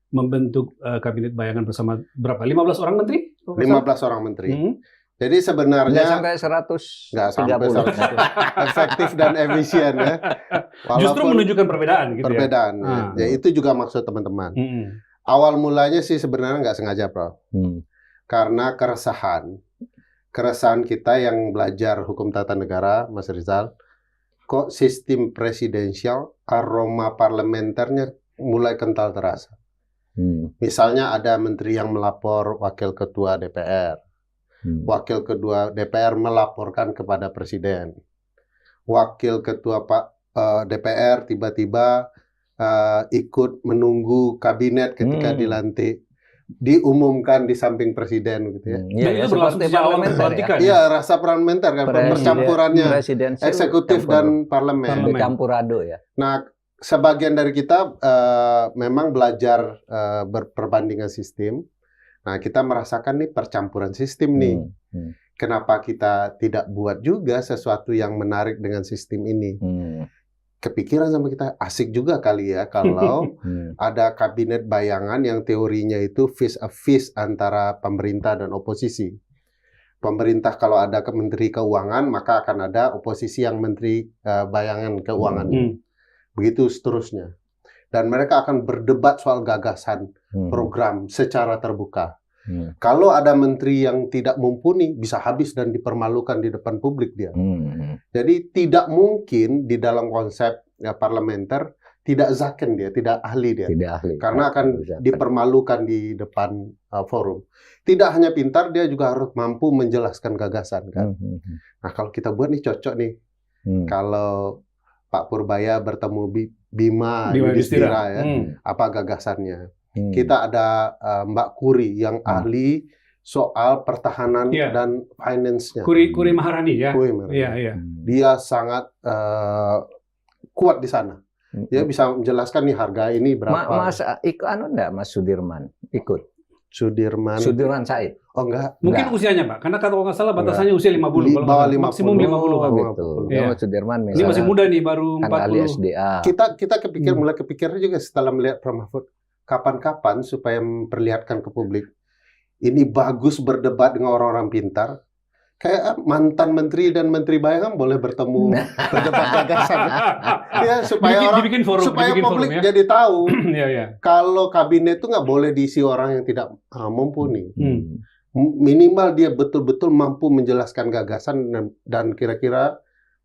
membentuk kabinet bayangan bersama berapa? 15 orang menteri? 15 orang menteri. Jadi sebenarnya nggak sampai 130. nggak sampai 100. Efektif dan efisien ya. Justru menunjukkan perbedaan gitu perbedaan, ya. Ya, itu juga maksud teman-teman. Awal mulanya sih sebenarnya nggak sengaja, Prof. Karena keresahan kita yang belajar hukum tata negara, Mas Rizal, kok sistem presidensial, aroma parlementernya mulai kental terasa. Misalnya ada menteri yang melapor wakil ketua DPR. Wakil ketua DPR melaporkan kepada presiden. Wakil ketua DPR tiba-tiba ikut menunggu kabinet ketika dilantik, diumumkan di samping presiden gitu ya. Dan itu berlangsung sejak awal pelantikan. Iya, rasa parlementer kan, percampurannya eksekutif dan parlemen. Bercampurado ya. Nah, sebagian dari kita memang belajar berperbandingan sistem. Nah, kita merasakan nih percampuran sistem nih. Kenapa kita tidak buat juga sesuatu yang menarik dengan sistem ini? Kepikiran sama kita, asik juga kali ya kalau ada kabinet bayangan yang teorinya itu face a face antara pemerintah dan oposisi. Pemerintah kalau ada menteri keuangan, maka akan ada oposisi yang menteri bayangan keuangan. Begitu seterusnya. Dan mereka akan berdebat soal gagasan program secara terbuka. Kalau ada menteri yang tidak mumpuni, bisa habis dan dipermalukan di depan publik dia. Jadi tidak mungkin di dalam konsep parlementer tidak zaken dia, tidak ahli dia. Tidak ahli. Karena akan dipermalukan di depan forum. Tidak hanya pintar, dia juga harus mampu menjelaskan gagasan kan. Nah, kalau kita buat nih cocok nih. Kalau Pak Purbaya bertemu Bima Yudhistira ya, apa gagasannya? Kita ada Mbak Kuri yang ahli soal pertahanan dan finance-nya. Kuri Maharani ya. Kuri Maharani. Iya. Dia sangat kuat di sana. Dia bisa menjelaskan nih harga ini berapa. Mas enggak Mas Sudirman ikut? Sudirman Said. Oh enggak. Mungkin usianya, Pak. Karena kalau nggak salah batasannya usia 50. Bawah 50. Maksimum 50. Oh, gitu. Ya. Sudirman Ini masih muda nih, baru 40. SDA. Kita mulai kepikir juga setelah melihat Prof. Mahfud. Kapan-kapan supaya memperlihatkan ke publik. Ini bagus berdebat dengan orang-orang pintar. Kayak mantan menteri dan menteri bayangan boleh bertemu berdebat gagasan. Ya, supaya publik ya? jadi tahu ya. Kalau kabinet itu nggak boleh diisi orang yang tidak mumpuni. Minimal dia betul-betul mampu menjelaskan gagasan dan kira-kira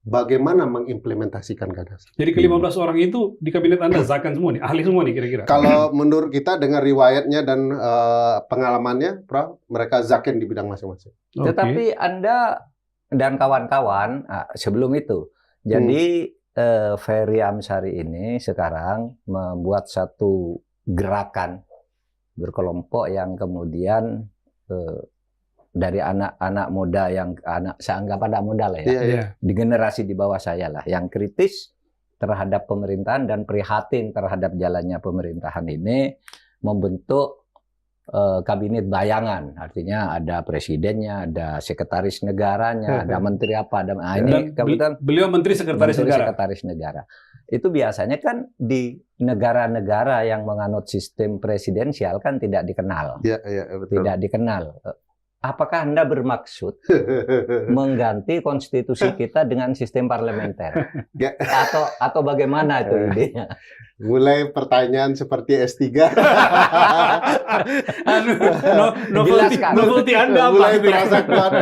bagaimana mengimplementasikan gagasan. Jadi ke-15 orang itu di kabinet Anda zakan semua nih, ahli semua nih kira-kira. Kalau menurut kita dengan riwayatnya dan pengalamannya, Prof, mereka zaken di bidang masing-masing. Tetapi Anda dan kawan-kawan sebelum itu, jadi Ferry Amsari ini sekarang membuat satu gerakan berkelompok yang kemudian dari anak-anak muda yang saya anggap anak muda lah ya, di generasi di bawah saya lah, yang kritis terhadap pemerintahan dan prihatin terhadap jalannya pemerintahan ini, membentuk kabinet bayangan, artinya ada presidennya, ada sekretaris negaranya, ada menteri apa, ini kebetulan beliau menteri sekretaris negara. Itu biasanya kan di negara-negara yang menganut sistem presidensial kan tidak dikenal, betul. Tidak dikenal. Apakah Anda bermaksud mengganti konstitusi kita dengan sistem parlementer? Atau bagaimana itu idenya? Mulai pertanyaan seperti S3. Novelty Anda apa? Mulai terasa kuat.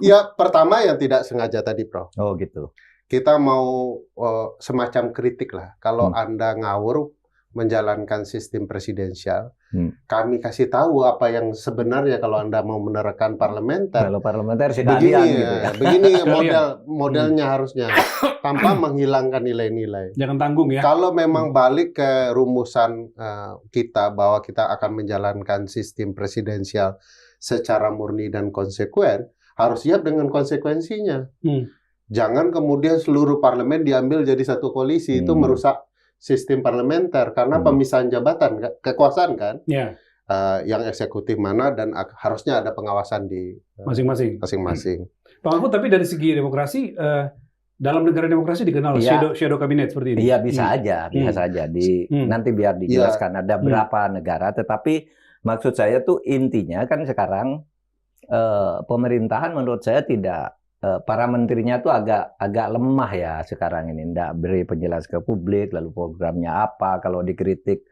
Ya, pertama yang tidak sengaja tadi, Prof. Oh, gitu. Kita mau semacam kritik lah. Kalau Anda ngawur menjalankan sistem presidensial, kami kasih tahu apa yang sebenarnya kalau Anda mau menerapkan parlementer. Kalau parlementer begini gitu ya. Begini modelnya harusnya tanpa menghilangkan nilai-nilai. Jangan tanggung ya. Kalau memang balik ke rumusan kita bahwa kita akan menjalankan sistem presidensial secara murni dan konsekuen, harus siap dengan konsekuensinya. Jangan kemudian seluruh parlemen diambil jadi satu koalisi, itu merusak sistem parlementer karena pemisahan jabatan, kekuasaan kan, yang eksekutif mana dan harusnya ada pengawasan di masing-masing. Pak Mahfud, tapi dari segi demokrasi dalam negara demokrasi dikenal shadow cabinet seperti ini. Iya bisa aja, bisa saja. Nanti biar dijelaskan ada berapa negara. Tetapi maksud saya tuh intinya kan sekarang pemerintahan menurut saya tidak, para menterinya tuh agak lemah ya sekarang ini. Nggak beri penjelasan ke publik, lalu programnya apa, kalau dikritik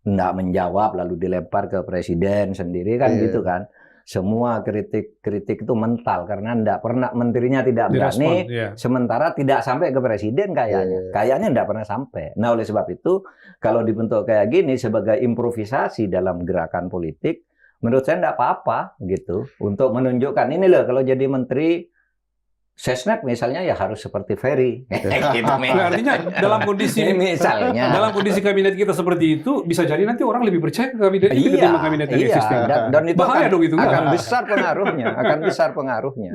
nggak menjawab, lalu dilempar ke presiden sendiri kan gitu kan. Semua kritik itu mental karena nggak pernah menterinya tidak berani, sementara tidak sampai ke presiden kayaknya nggak pernah sampai. Nah oleh sebab itu kalau dibentuk kayak gini sebagai improvisasi dalam gerakan politik, menurut saya nggak apa-apa gitu untuk menunjukkan ini loh kalau jadi menteri Sesnek misalnya ya harus seperti Ferry. Gitu, artinya dalam kondisi misalnya dalam kondisi kabinet kita seperti itu bisa jadi nanti orang lebih percaya ke kabinet itu ketimbang kabinet yang existing. Dan itu bahaya dong itu akan besar pengaruhnya.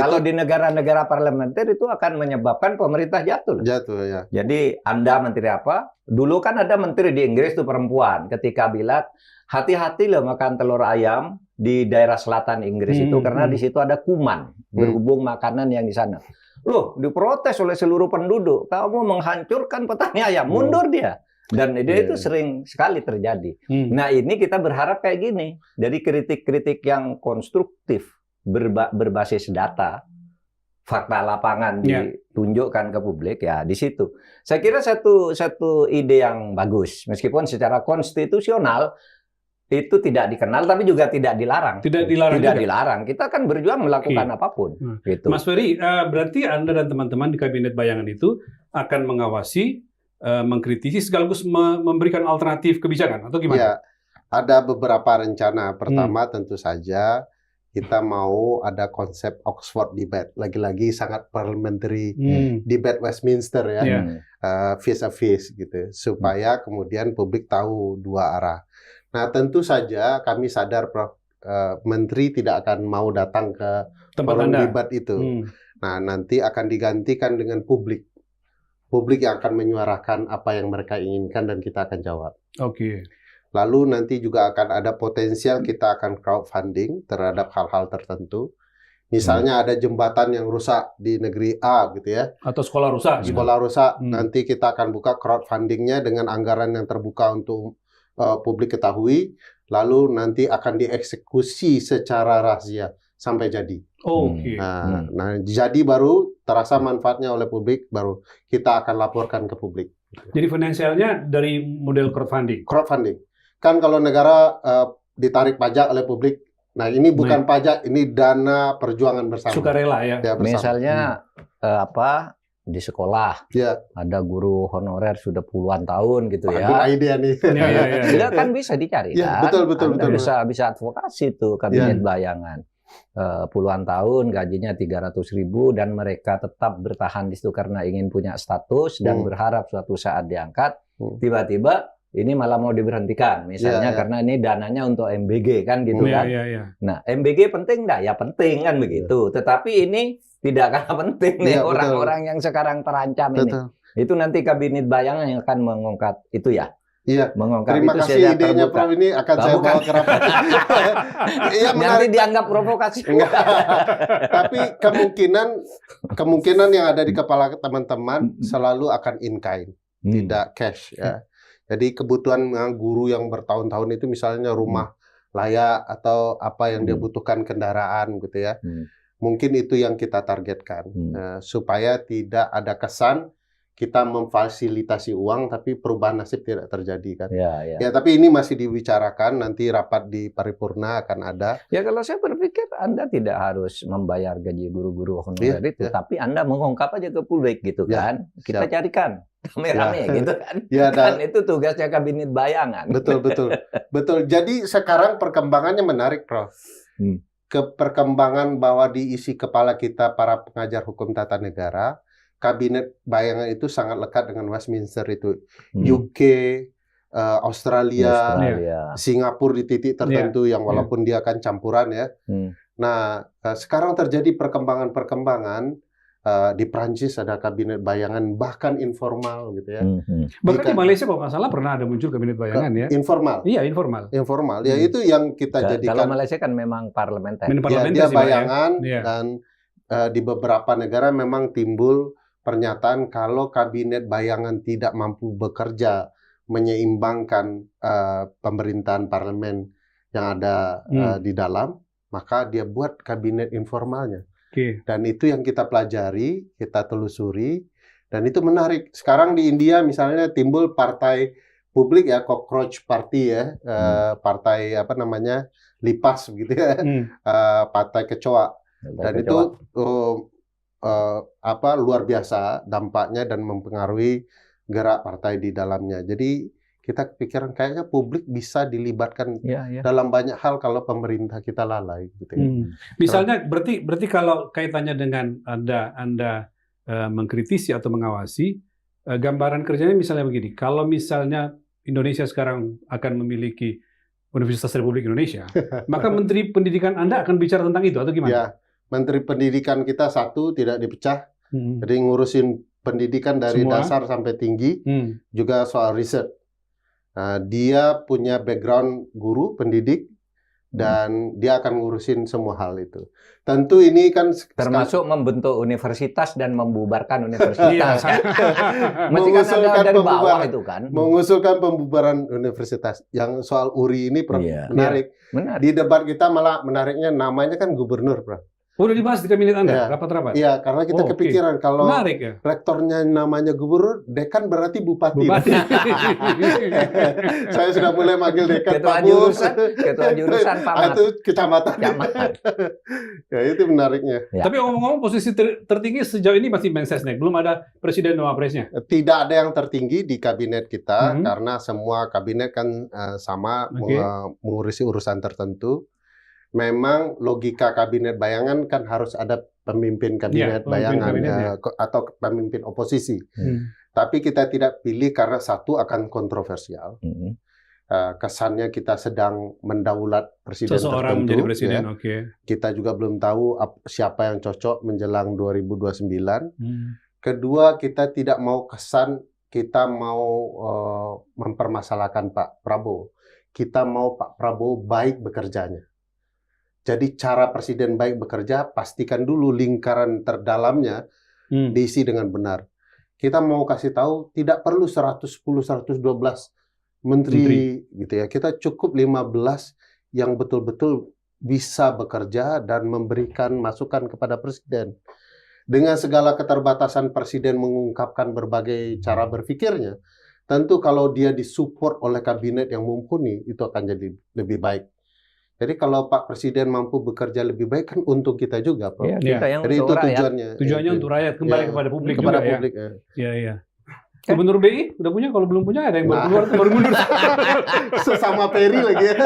Kalau di negara-negara parlementer itu akan menyebabkan pemerintah jatuh. Ya. Jadi Anda menteri apa? Dulu kan ada menteri di Inggris itu perempuan ketika bilang hati-hati loh makan telur ayam di daerah selatan Inggris itu karena di situ ada kuman berhubung makanan yang di sana. Loh, diprotes oleh seluruh penduduk. Kamu menghancurkan petani ayam, mundur dia. Dan itu sering sekali terjadi. Nah, ini kita berharap kayak gini. Dari kritik-kritik yang konstruktif berbasis data, fakta lapangan ditunjukkan ke publik ya di situ. Saya kira satu ide yang bagus meskipun secara konstitusional itu tidak dikenal, tapi juga tidak dilarang. Tidak dilarang. Kita kan berjuang melakukan apapun. Gitu. Mas Ferry, berarti Anda dan teman-teman di Kabinet Bayangan itu akan mengawasi, mengkritisi, sekaligus memberikan alternatif kebijakan, atau gimana? Ya, ada beberapa rencana. Pertama, tentu saja kita mau ada konsep Oxford debate. Lagi-lagi sangat parliamentary debate Westminster ya, face to face gitu, supaya kemudian publik tahu dua arah. Nah, tentu saja kami sadar, Prof, Menteri tidak akan mau datang ke forum debat itu. Nah, nanti akan digantikan dengan publik. Publik yang akan menyuarakan apa yang mereka inginkan dan kita akan jawab. Oke. Lalu nanti juga akan ada potensial kita akan crowdfunding terhadap hal-hal tertentu. Misalnya ada jembatan yang rusak di negeri A gitu ya. Atau sekolah rusak. Sekolah rusak, nanti kita akan buka crowdfundingnya dengan anggaran yang terbuka untuk publik ketahui, lalu nanti akan dieksekusi secara rahasia sampai jadi. Nah, jadi baru terasa manfaatnya oleh publik, baru kita akan laporkan ke publik. Jadi finansialnya dari model crowdfunding? Crowdfunding. Kan kalau negara ditarik pajak oleh publik, nah ini bukan pajak, ini dana perjuangan bersama. Sukarela ya. Misalnya di sekolah ada guru honorer sudah puluhan tahun gitu ya. Idea nih. Ya, kan bisa dicari kan. Betul. Bisa advokasi tuh Kabinet Bayangan. Puluhan tahun gajinya 300.000 dan mereka tetap bertahan di situ karena ingin punya status dan berharap suatu saat diangkat. Tiba-tiba ini malah mau diberhentikan misalnya karena ini dananya untuk MBG kan gitu kan. Nah, MBG penting enggak? Ya penting kan begitu. Tetapi ini tidak kalah penting nih orang-orang yang sekarang terancam ini. Itu nanti Kabinet Bayangan yang akan mengungkap itu ya. Iya. Mengungkap Terima itu kasih idenya Prof, ini akan saya bawa ke rapat. Nanti dianggap provokasi. Tapi kemungkinan yang ada di kepala teman-teman selalu akan in kind, tidak cash ya. Jadi kebutuhan guru yang bertahun-tahun itu misalnya rumah layak atau apa yang dia butuhkan, kendaraan gitu ya. Mungkin itu yang kita targetkan, supaya tidak ada kesan kita memfasilitasi uang tapi perubahan nasib tidak terjadi kan. Ya, tapi ini masih dibicarakan, nanti rapat di paripurna akan ada. Ya, kalau saya berpikir Anda tidak harus membayar gaji guru-guru honorer itu, tapi Anda mengungkap aja ke publik gitu kan. Kita carikan rame-rame gitu kan. Kan itu tugasnya Kabinet Bayangan. Betul. Jadi sekarang perkembangannya menarik, Prof. Perkembangan bahwa diisi kepala kita para pengajar hukum tata negara, Kabinet Bayangan itu sangat lekat dengan Westminster itu. UK, Australia, Singapura di titik tertentu yang walaupun dia akan campuran ya. Nah, sekarang terjadi perkembangan-perkembangan di Prancis ada Kabinet Bayangan bahkan informal gitu ya. Bahkan di Malaysia kalau nggak salah pernah ada muncul Kabinet Bayangan ya. Informal. Iya, informal. Informal. Ya itu yang kita jadikan. Kalau Malaysia kan memang parlementer. Dia bayangan dan di beberapa negara memang timbul pernyataan kalau kabinet bayangan tidak mampu bekerja menyeimbangkan pemerintahan parlemen yang ada di dalam, maka dia buat kabinet informalnya. Dan itu yang kita pelajari, kita telusuri, dan itu menarik. Sekarang di India misalnya timbul partai publik ya, cockroach party ya, partai apa namanya, lipas gitu ya, partai kecoa. Dan itu luar biasa dampaknya dan mempengaruhi gerak partai di dalamnya. Jadi kita kepikiran kayaknya publik bisa dilibatkan dalam banyak hal kalau pemerintah kita lalai. Gitu ya. Misalnya berarti kalau kaitannya dengan Anda mengkritisi atau mengawasi, gambaran kerjanya misalnya begini, kalau misalnya Indonesia sekarang akan memiliki Universitas Republik Indonesia, maka Menteri Pendidikan Anda akan bicara tentang itu atau gimana? Ya, Menteri Pendidikan kita satu tidak dipecah, jadi ngurusin pendidikan dari Semua. dasar sampai tinggi, juga soal riset. Dia punya background guru, pendidik, dan dia akan ngurusin semua hal itu. Tentu ini kan termasuk membentuk universitas dan membubarkan universitas. Masih kan ada dari bawah itu kan. Mengusulkan pembubaran universitas. Yang soal URI ini menarik. Di debat kita malah menariknya namanya kan gubernur, Prof. Udah dibahas di kabinet Anda, rapat-rapat? Iya, karena kita kepikiran kalau rektornya namanya gubernur, dekan berarti bupati. Saya sudah mulai manggil dekan ketua jurusan Pamat. Itu kecamatan. Ya, itu menariknya. Ya. Tapi ngomong-ngomong posisi tertinggi sejauh ini masih Mensesnek, belum ada presiden dan wapresnya? Tidak ada yang tertinggi di kabinet kita, karena semua kabinet kan sama mengurusi urusan tertentu. Memang logika kabinet bayangan kan harus ada pemimpin kabinet bayangan atau pemimpin oposisi. Tapi kita tidak pilih karena satu akan kontroversial. Kesannya kita sedang mendaulat presiden seseorang tertentu. Menjadi presiden, Kita juga belum tahu siapa yang cocok menjelang 2029. Kedua, kita tidak mau kesan kita mau mempermasalahkan Pak Prabowo. Kita mau Pak Prabowo baik bekerjanya. Jadi cara presiden baik bekerja, pastikan dulu lingkaran terdalamnya diisi dengan benar. Kita mau kasih tahu, tidak perlu 110-112 menteri gitu ya. Kita cukup 15 yang betul-betul bisa bekerja dan memberikan masukan kepada presiden. Dengan segala keterbatasan presiden mengungkapkan berbagai cara berpikirnya, tentu kalau dia disupport oleh kabinet yang mumpuni, itu akan jadi lebih baik. Jadi kalau Pak Presiden mampu bekerja lebih baik kan untuk kita juga, Pak. Jadi itu tujuannya. Tujuannya untuk rakyat, kembali kepada publik kepada juga publik, ya. Iya. Gubernur BI udah punya, kalau belum punya ada yang baru keluar baru mundur. Sesama Peri lagi ya.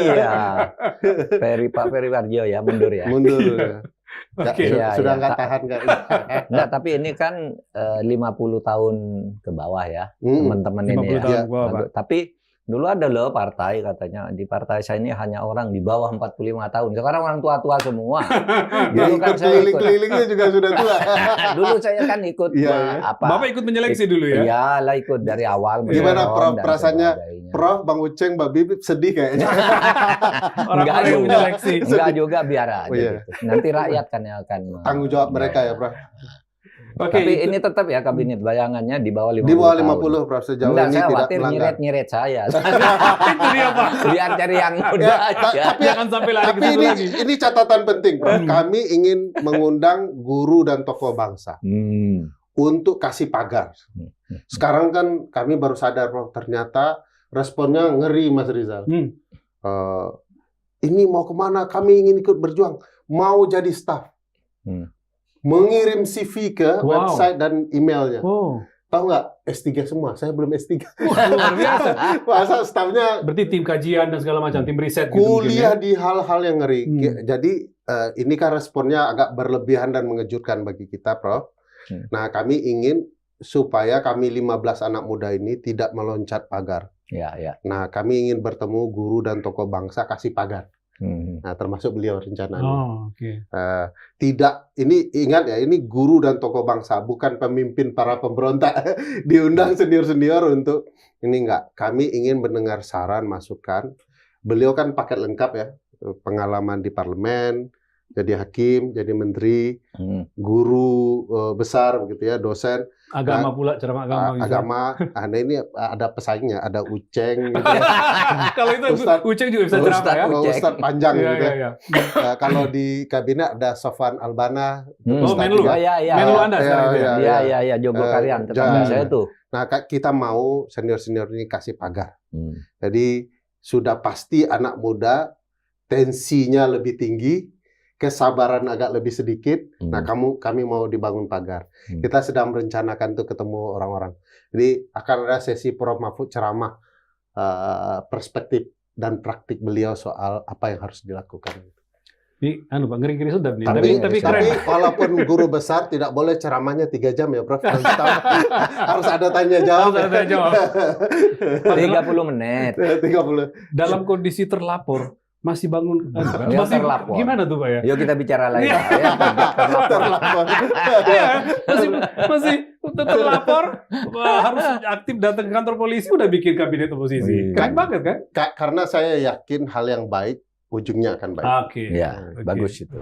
Iya. Pak Peri Warjio ya mundur ya. Mundur. Sudah nggak tahan kan? Enggak, tapi ini kan 50 tahun ke bawah ya teman-teman ini ya. Tapi dulu ada loh partai katanya, di partai saya ini hanya orang di bawah 45 tahun. Sekarang orang tua-tua semua. Dulu kan saya keliling-kelilingnya juga sudah tua. Dulu saya kan ikut Bapak ikut menyeleksi dulu ya? Iya lah, ikut dari awal. Gimana Prof perasaannya? Prof, Bang Uceng, Mbak Bibip sedih kayaknya. Orang-orang yang menyeleksi. Enggak juga, biar aja gitu. Nanti rakyat kan yang akan tanggung jawab mereka ya, Prof. Tapi ini tetap ya kabinet bayangannya di bawah 50 Di bawah 50, tahun. Prof. Sejauh ini tidak khawatir melanggar. nyiret saya. Itu dia, Pak. Biar cari yang muda aja. Tapi jangan sampai lari ke situ lagi. Ini catatan penting, Prof. Kami ingin mengundang guru dan tokoh bangsa untuk kasih pagar. Sekarang kan kami baru sadar, Prof. Ternyata responnya ngeri, Mas Rizal. Ini mau kemana? Kami ingin ikut berjuang. Mau jadi staf. Mengirim CV ke website dan emailnya. Tahu nggak? S3 semua. Saya belum S3. Luar biasa. Masa stafnya berarti tim kajian dan segala macam, tim riset gitu. Kuliah di hal-hal yang ngeri. Jadi ini kan responnya agak berlebihan dan mengejutkan bagi kita, Prof. Nah, kami ingin supaya kami 15 anak muda ini tidak meloncat pagar. Nah, kami ingin bertemu guru dan tokoh bangsa, kasih pagar. Nah, termasuk beliau rencananya. Tidak, ini ingat ya, ini guru dan tokoh bangsa, bukan pemimpin para pemberontak. Diundang senior-senior untuk ini enggak. Kami ingin mendengar saran, masukan. Beliau kan paket lengkap ya, pengalaman di parlemen, jadi hakim, jadi menteri, guru besar begitu ya, dosen. Agama pula, ceramah agama. Agama, nah ini ada pesaingnya, ada Uceng. Gitu ya. Kalau itu Uceng juga bisa ceramah ya. Ustadz panjang ya, gitu. Ya. Kalau di kabinet ada Sofwan Albana. Menlu. Menlu Anda sekarang itu ya. Iya, Joglo Karyan, tetangga saya tuh. Nah, kita mau senior-senior ini kasih pagar. Jadi sudah pasti anak muda tensinya lebih tinggi, kesabaran agak lebih sedikit. Nah, kami mau dibangun pagar. Kita sedang merencanakan tuh ketemu orang-orang. Jadi akan ada sesi Prof. Mahfud ceramah perspektif dan praktik beliau soal apa yang harus dilakukan. Ini, Pak, ngeri-ngeri sedap nih. Tapi walaupun guru besar tidak boleh ceramahnya 3 jam ya, Prof. Harus ada tanya jawab. Harus ada tanya jawab. 30 menit. 30. Dalam kondisi terlapor, masih bangun, masih terlapor. Gimana tuh Pak ya? Yuk kita bicara lagi. Terlapor. masih terlapor, harus aktif datang ke kantor polisi, udah bikin kabinet oposisi. Keren banget kan? Karena saya yakin hal yang baik ujungnya akan baik. Oke. Ya, bagus itu.